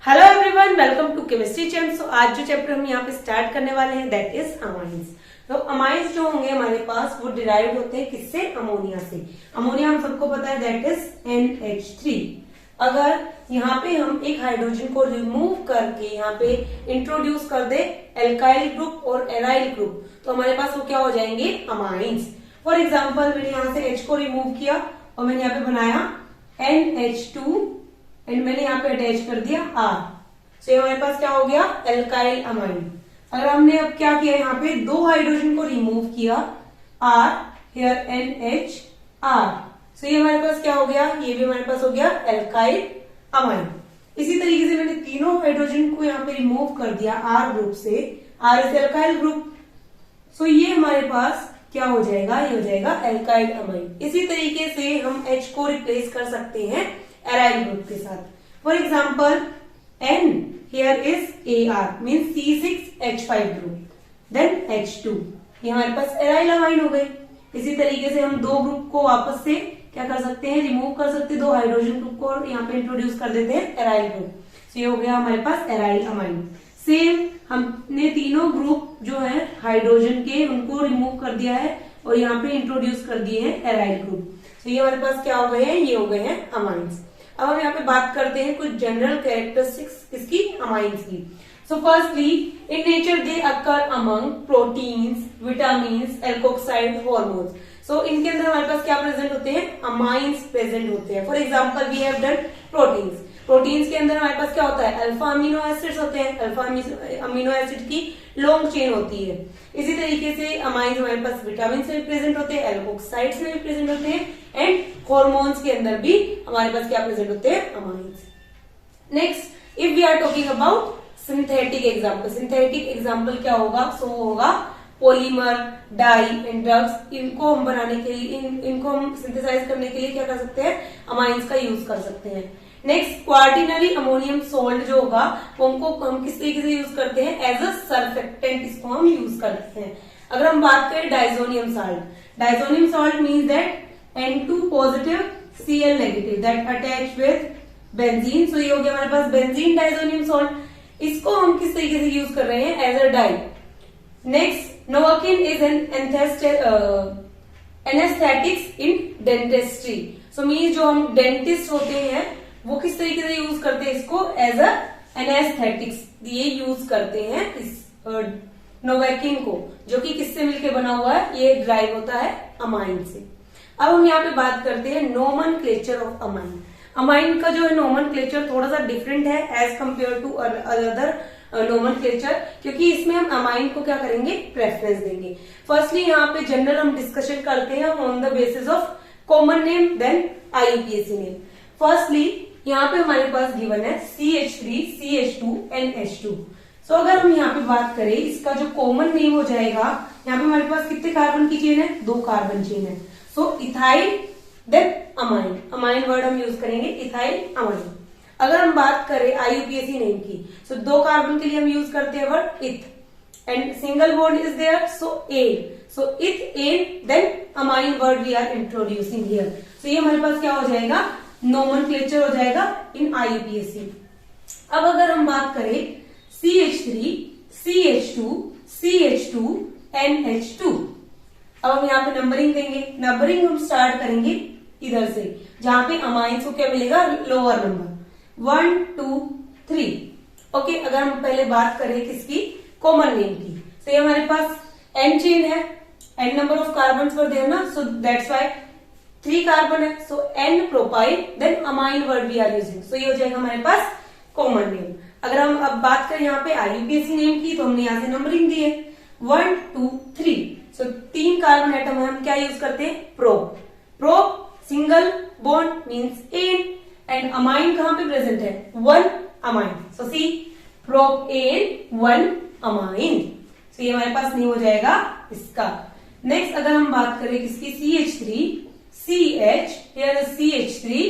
Hello everyone, welcome to chemistry champ. So आज जो chapter हम यहाँ पे स्टार्ट करने वाले हैं दैट इज अमाइंस। तो अमाइंस जो होंगे हमारे पास वो डिराइव होते हैं किससे? अमोनिया से। अमोनिया हम सबको पता है दैट इज NH3। अगर यहाँ पे हम एक हाइड्रोजन को रिमूव करके यहाँ पे इंट्रोड्यूस कर दे एल्काइल ग्रुप और एराइल ग्रुप तो हमारे पास वो क्या हो जाएंगे? अमाइंस। फॉर एग्जाम्पल मैंने यहाँ से H को रिमूव किया और मैंने यहाँ पे बनाया NH2 एंड मैंने यहाँ पे अटैच कर दिया R। तो हमारे पास क्या हो गया? Alkyl amine. अगर हमने अब क्या किया, यहाँ पे दो हाइड्रोजन को रिमूव किया R, हियर NH R। तो ये हमारे पास क्या हो गया? ये भी हमारे पास हो गया एल्काइल अमाइन। इसी तरीके से मैंने तीनों हाइड्रोजन को यहाँ पे रिमूव कर दिया R ग्रुप से, R इज एल्काइल ग्रुप। सो ये हमारे पास क्या हो जाएगा? ये हो जाएगा एल्काइल अमाइन। इसी तरीके से हम H को रिप्लेस कर सकते हैं एराइल ग्रुप के साथ। For example N here is AR mean C6H5 group, then H2, ये हमारे पास एराइल अमाइन हो गई। इसी तरीके से हम दो ग्रुप को वापस से क्या कर सकते हैं? रिमूव कर सकते हैं, दो हाइड्रोजन ग्रुप को और यहाँ पे इंट्रोड्यूस कर देते हैं एराइल ग्रुप। तो ये हो गया हमारे पास एराइल अमाइन। सेम हमने तीनों ग्रुप जो है हाइड्रोजन के उनको रिमूव कर दिया है और यहाँ पे इंट्रोड्यूस कर दिए हैं एराइल ग्रुप। तो ये हमारे पास क्या हो गए हैं? ये हो गए हैं अमाइंस। अब हम यहाँ पे बात करते हैं कुछ जनरल कैरेक्टरिस्टिक्स इसकी अमाइंस की। So firstly in nature they occur among proteins, vitamins, alkoxide, hormones. So इनके अंदर हमारे पास क्या प्रेजेंट होते हैं? अमाइंस प्रेजेंट होते हैं। For example we have done proteins. Proteins के अंदर हमारे पास क्या होता है? अल्फा अमीनो एसिड्स होते हैं। अल्फा अमीनो एसिड की लॉन्ग चेन होती है। इसी तरीके से अमाइंस हमारे पास विटामिन में भी प्रेजेंट होते हैं, एल्कोक्साइड्स में भी प्रेजेंट होते हैं एंड हॉर्मोन्स के अंदर भी हमारे पास क्या प्रेजेंट होते हैं? Amines. Next if we are talking about synthetic example. Synthetic example क्या होगा? सो होगा पॉलीमर, डाई एंड ड्रग्स। इनको हम बनाने के लिए इनको हम सिंथेसाइज करने के लिए क्या कर सकते हैं? अमाइंस का यूज कर सकते हैं। नेक्स्ट क्वार्टिनरी अमोनियम सोल्ट जो होगा उनको हम किस तरीके से यूज करते हैं? एज अ सर्फेक्टेंट इसको हम यूज करते हैं। अगर हम बात करें diazonium salt, diazonium salt means that N2 positive Cl negative that attach with benzene. So ये हो गया हमारे पास बेंजीन डाइजोनियम सॉल्ट। इसको हम किस तरीके से यूज कर रहे हैं? As a dye. Next novocaine is an anaesthetics in dentistry. So means जो हम डेंटिस्ट होते हैं वो किस तरीके से यूज करते हैं इसको? एज अ एनेस्थेटिक्स ये यूज करते हैं इस नोवैकिन को, जो कि किससे मिलकर बना हुआ है? ये ड्राइव होता है अमाइन से। अब हम यहाँ पे बात करते हैं नोमेनक्लेचर ऑफ अमाइन। अमाइन का जो है नोमेनक्लेचर थोड़ा सा डिफरेंट है as compare to other nomenclature, क्योंकि इसमें हम अमाइन को क्या करेंगे? प्रेफरेंस देंगे। फर्स्टली यहाँ पे जनरल हम डिस्कशन करते हैं on the basis of common name then IUPAC name. Firstly यहाँ पे हमारे पास गिवन है CH3, CH2, NH2। सो अगर हम यहाँ पे बात करें इसका जो कॉमन नेम हो जाएगा, यहाँ पे हमारे पास कितने कार्बन की चेन है? 2 कार्बन चेन है। So ethyl then amine, amine word हम यूज करेंगे इथाइल अमाइन। अगर हम बात करें IUPAC नेम की, सो 2 कार्बन के लिए हम यूज करते हैं word eth and single bond is there, so ane. So eth ane then amine word we are introducing here. सो ये हमारे पास क्या हो जाएगा? नोमेनक्लेचर हो जाएगा इन IUPAC। अब अगर हम बात करें CH3, CH2, CH2, NH2, अब हम यहाँ पे नंबरिंग देंगे। नंबरिंग हम स्टार्ट करेंगे इधर से, जहां पे अमाइंस को क्या मिलेगा? Lower number 1, 2, 3। ओके, अगर हम पहले बात करें किसकी? कॉमन नेम की। तो ये हमारे पास N चेन है, N नंबर ऑफ कार्बन पर देना, सो दैट्स वाई 3 कार्बन है। So N propyl then amine word we are using. So ये हो जाएगा हमारे पास कॉमन नेम। अगर हम अब बात करें यहाँ पे IUPAC नेम की, तो हमने यहाँ से नंबरिंग दी है 1, 2, 3। सो 3 कार्बन एटम है, हम क्या यूज करते हैं? Prop. Prop single bond means ane and amine कहां पे प्रेजेंट है? 1 amine. So C prop ane 1 amine. So ये हमारे पास नहीं हो जाएगा इसका। नेक्स्ट अगर हम बात करें किसकी? CH3, CH, here is CH3,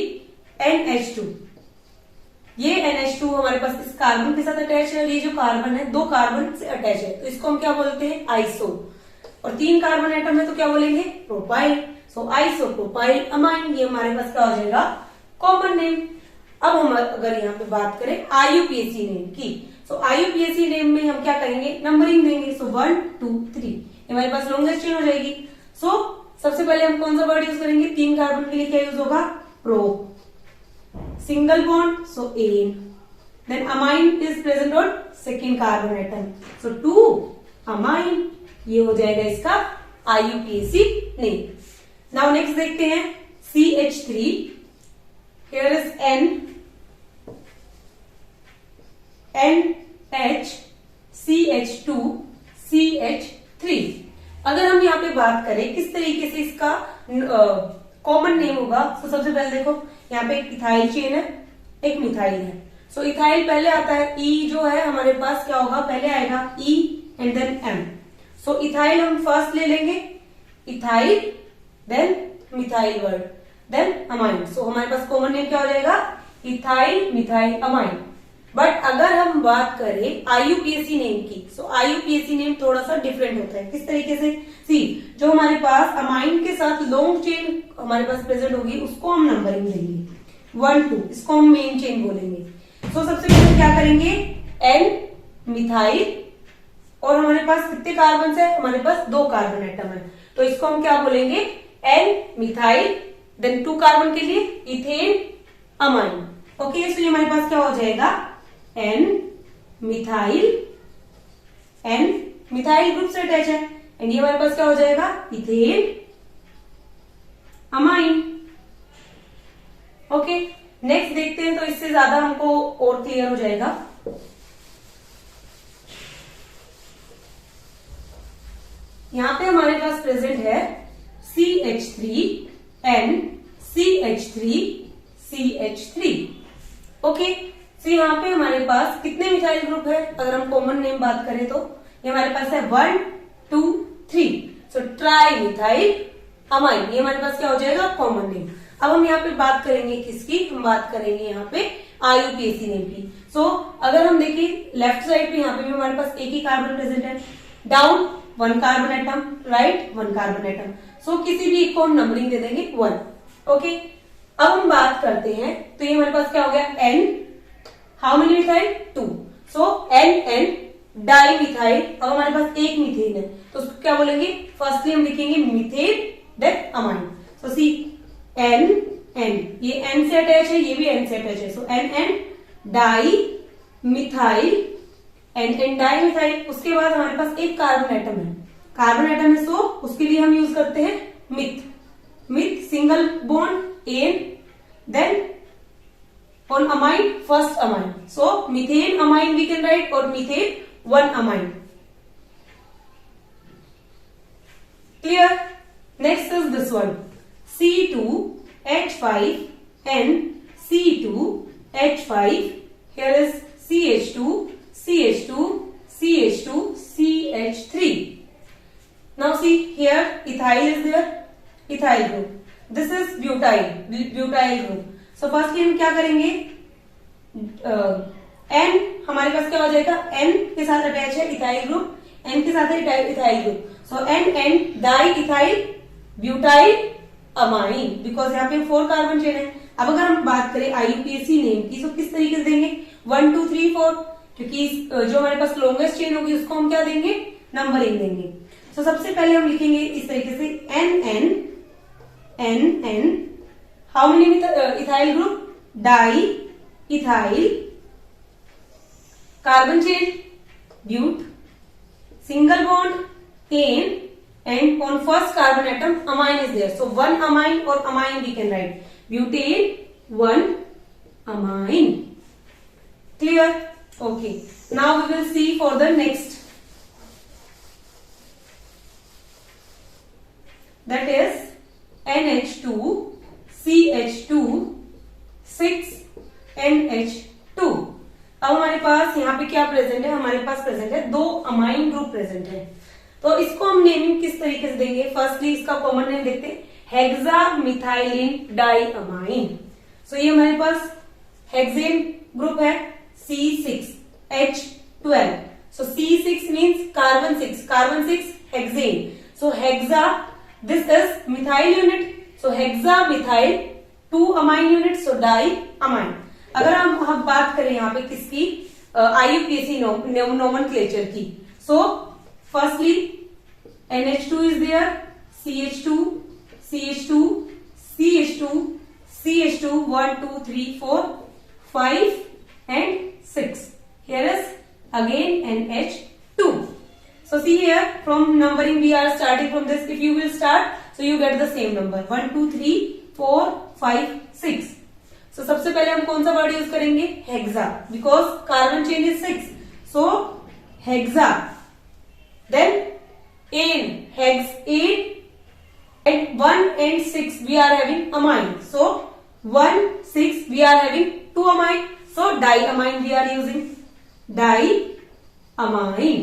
NH2। ये NH2 हमारे पास इस कार्बन के साथ अटैच है और ये जो कार्बन है 2 कार्बन से अटैच है, तो इसको हम क्या बोलते हैं? आइसो। और 3 कार्बन एटम है तो क्या बोलेंगे? प्रोपाइल। सो आइसोप्रोपाइल अमाइन, ये हमारे पास क्या हो जाएगा? Common name. अब हम अगर यहाँ पे बात करें IUPAC नेम की, सो IUPAC नेम में हम क्या करेंगे, नंबरिंग देंगे। सो 1 2 3 ये हमारे पास लॉन्गेस्ट चेन हो जाएगी। सो सबसे पहले हम कौन सा वर्ड यूज करेंगे, 3 कार्बन के लिए क्या यूज होगा, pro. Single bond, so ane. Then amine is present on second carbon atom, so 2 amine. ये हो जाएगा इसका IUPAC नेम। नाउ नेक्स्ट देखते हैं CH3। Here is NH CH2 CH3। अगर हम यहाँ पे बात करें किस तरीके से इसका कॉमन नेम होगा, तो सबसे पहले देखो यहाँ पे एक इथाइल चेन है, एक मिथाइल है। सो इथाइल पहले आता है, E जो है हमारे पास क्या होगा, पहले आएगा E and then M। So ethyl हम फर्स्ट ले लेंगे, ethyl then methyl word then amine. So हमारे पास कॉमन नेम क्या हो जाएगा, इथाइल मिथाइल अमाइन। बट अगर हम बात करें IUPAC नेम की, सो IUPAC नेम थोड़ा सा डिफरेंट होता है। किस तरीके से, सी जो हमारे पास अमाइन के साथ लॉन्ग चेन हमारे पास प्रेजेंट होगी उसको हम नंबरिंग देंगे 1 2, इसको हम मेन चेन बोलेंगे। सो सबसे पहले क्या करेंगे, N मिथाइल, और हमारे पास कितने कार्बन है, हमारे पास 2 कार्बन एटम है, तो इसको हम क्या बोलेंगे, N मिथाइल। देन 2 कार्बन के लिए इथेन अमाइन। ओके, सो ये हमारे पास क्या हो जाएगा, N methyl, N methyl group से अटैच है, एंड ये हमारे पास क्या हो जाएगा, इथेन अमाइन। ओके, नेक्स्ट देखते हैं, तो इससे ज्यादा हमको और क्लियर हो जाएगा। यहां पे हमारे पास प्रेजेंट है CH3 N CH3 CH3। Okay, तो यहाँ पे हमारे पास कितने मिथाइल ग्रुप है, अगर हम कॉमन नेम बात करें तो ये हमारे पास है 1 2 3। सो ट्राई मिथाइल अमाइन, ये हमारे पास क्या हो जाएगा, कॉमन नेम। अब हम यहाँ पे बात करेंगे किसकी, हम बात करेंगे यहाँ पे IUPAC नेम की। सो अगर हम देखें लेफ्ट साइड पे, यहाँ पे भी हमारे पास एक ही कार्बन प्रेजेंट है, down 1 carbon atom, right 1 carbon atom. So किसी भी एक को हम नंबरिंग दे देंगे 1। ओके, अब हम बात करते हैं, तो ये हमारे पास क्या हो गया, N how many methyl 2। So N di methyl. अब हमारे पास एक मीथेन है, तो उसको क्या बोलेंगे, फर्स्टली हम लिखेंगे मीथेन देन अमाइन। सो सी N ये N से अटैच है, ये भी N से अटैच है। So N di methyl, N di methyl. उसके बाद हमारे पास एक कार्बन एटम है, सो उसके लिए हम यूज करते हैं meth single bond ane, then on amine first amine, so methane amine we can write, or methane 1 amine. Clear? Next is this one, C2H5N C2H5. Here is CH2 CH2 CH2 CH3. Now see here ethyl is there, ethyl group. This is butyl group. So firstly हम क्या करेंगे, N हमारे पास क्या हो जाएगा, N के साथ attach है इथाइल ग्रुप, N के साथ है ethyl group. So N di ethyl butyl amine, because यहाँ पे 4 कार्बन चेन है। अब अगर हम बात करें IUPAC नेम की, तो किस तरीके से देंगे, 1 2 3 4, क्योंकि जो हमारे पास लॉन्गेस्ट चेन होगी उसको हम क्या देंगे, नंबरिंग देंगे। सो सबसे पहले हम लिखेंगे इस तरीके से N how many ethyl group, di ethyl, carbon chain but, single bond ane, and on first carbon atom amine is there. So 1 amine, और amine we can write butane 1 amine. Clear? Okay, now we will see for the next, that is NH2 CH2 6NH2। अब हमारे पास यहाँ पे क्या present है, हमारे पास present है 2 amine group present है। तो इसको हम नेमिंग किस तरीके से देंगे, फर्स्टली इसका कॉमन नेम देखते हैं, hexa methylene die amine. So ये हमारे पास हेक्सेन ग्रुप है C6H12। So C6 means carbon 6 hexane. So hexa, this is methyl unit, so hexa methyl 2 amine units, so di amine। अगर हम बात करें यहाँ पे किसकी, IUPAC नोमेनक्लेचर की, so firstly NH2 is there, CH2, CH2, CH2, CH2, 1, 2, 3, 4, 5 and 6. Here is again NH2. So see here, from numbering we are starting from this. If you will start, so you get the same number 1, 2, 3, 4, 5, 6. So सबसे पहले हम कौन सा word use करेंगे, hexa, because carbon chain is 6. So hexa, then ane, hex ane, and 1 and 6 we are having amine. So 1, 6 we are having 2 amine. So diamine we are using, diamine.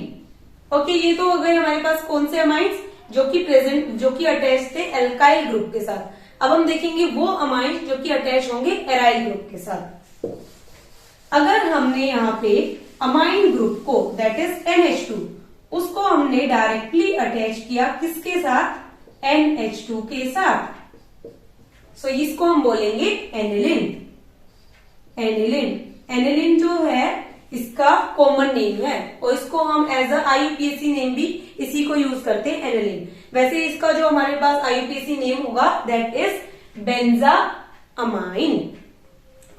Okay, ये तो हो गए हमारे पास कौन से amines जो कि अटैच थे एल्काइल ग्रुप के साथ. अब हम देखेंगे वो अमाइंस जो कि अटैच होंगे एराइल ग्रुप के साथ. अगर हमने यहाँ पे अमाइन ग्रुप को, दैट इज NH2, उसको हमने डायरेक्टली अटैच किया किसके साथ, NH2 के साथ. सो इसको हम बोलेंगे एनिलिन. एनिलिन जो है इसका कॉमन नेम है और इसको हम एज अ IUPAC नेम भी इसी को यूज करते हैं, एनिलिन. वैसे इसका जो हमारे पास IUPAC नेम होगा that is benzamine.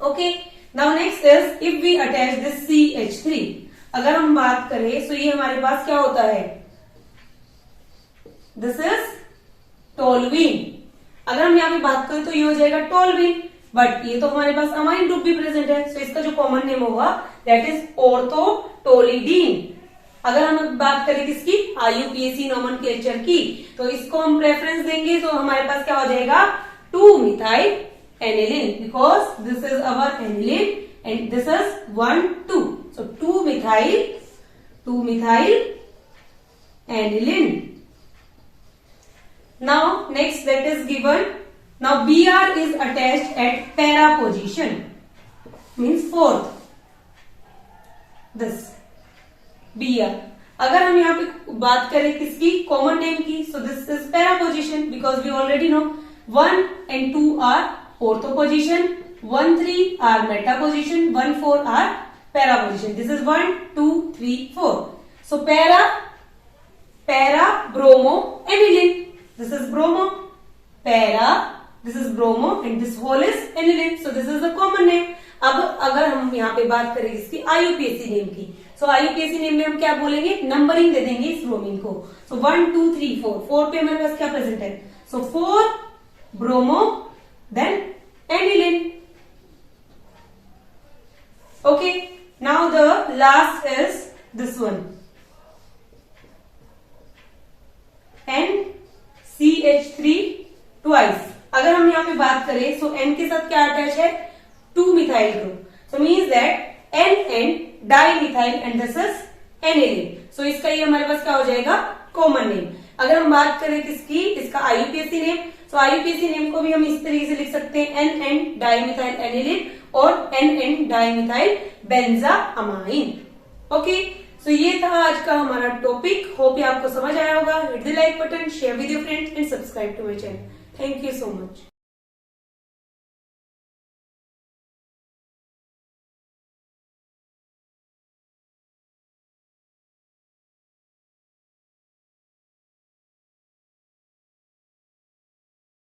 Okay, now next is if we attach this CH3. अगर हम बात करें सो ये हमारे पास क्या होता है, दिस इज टोल्यूइन. अगर हम यहाँ पे बात करें तो ये हो जाएगा टोल्यूइन, बट ये तो हमारे पास अमाइन ग्रुप भी प्रेजेंट है. सो इसका जो कॉमन नेम होगा दैट इज ऑर्थोटोलिडीन. अगर हम बात करें किसकी, IUPAC नोमेनक्लेचर की, तो इसको हम प्रेफरेंस देंगे. तो हमारे पास क्या हो जाएगा, 2-methyl aniline, because this is our aniline and this is 1, 2. So 2-methyl aniline. Now next that is given. Now Br is attached at para position, means fourth. This Br. अगर हम यहाँ पे बात करें किसकी, कॉमन नेम की, so this is para position because we already know 1 and 2 are ortho position, 1, 3 are meta position, 1, 4 are para position. This is 1, 2, 3, 4. So para bromo aniline. This is bromo, para, this is bromo and this whole is aniline. So this is the common name. अब अगर हम यहाँ पे बात करें इसकी IUPAC name की, सो IUPAC name में हम क्या बोलेंगे, नंबरिंग दे देंगे इस ब्रोमीन को. सो 1, 2, 3, 4. 4 पे हमारे पास क्या प्रेजेंट है, so 4 bromo then aniline. Okay, now the last is this one, NCH3 twice. अगर हम यहाँ पे बात करें सो N के साथ क्या अटैच है, 2-methyl group. So means that N dimethyl and this is aniline. So इसका ये हमारे पास क्या हो जाएगा, कॉमन नेम. अगर हम बात करें किसकी, इसका IUPAC नेम, सो IUPAC नेम को भी हम इस तरीके से लिख सकते हैं, NN डाइमिथाइल एनिलिन और NN डाइमिथाइल बेंजामाइन. ओके, सो ये था आज का हमारा टॉपिक. होप ये आपको समझ आया होगा. Hit the like button, share with your friends and subscribe to my channel. Thank you so much.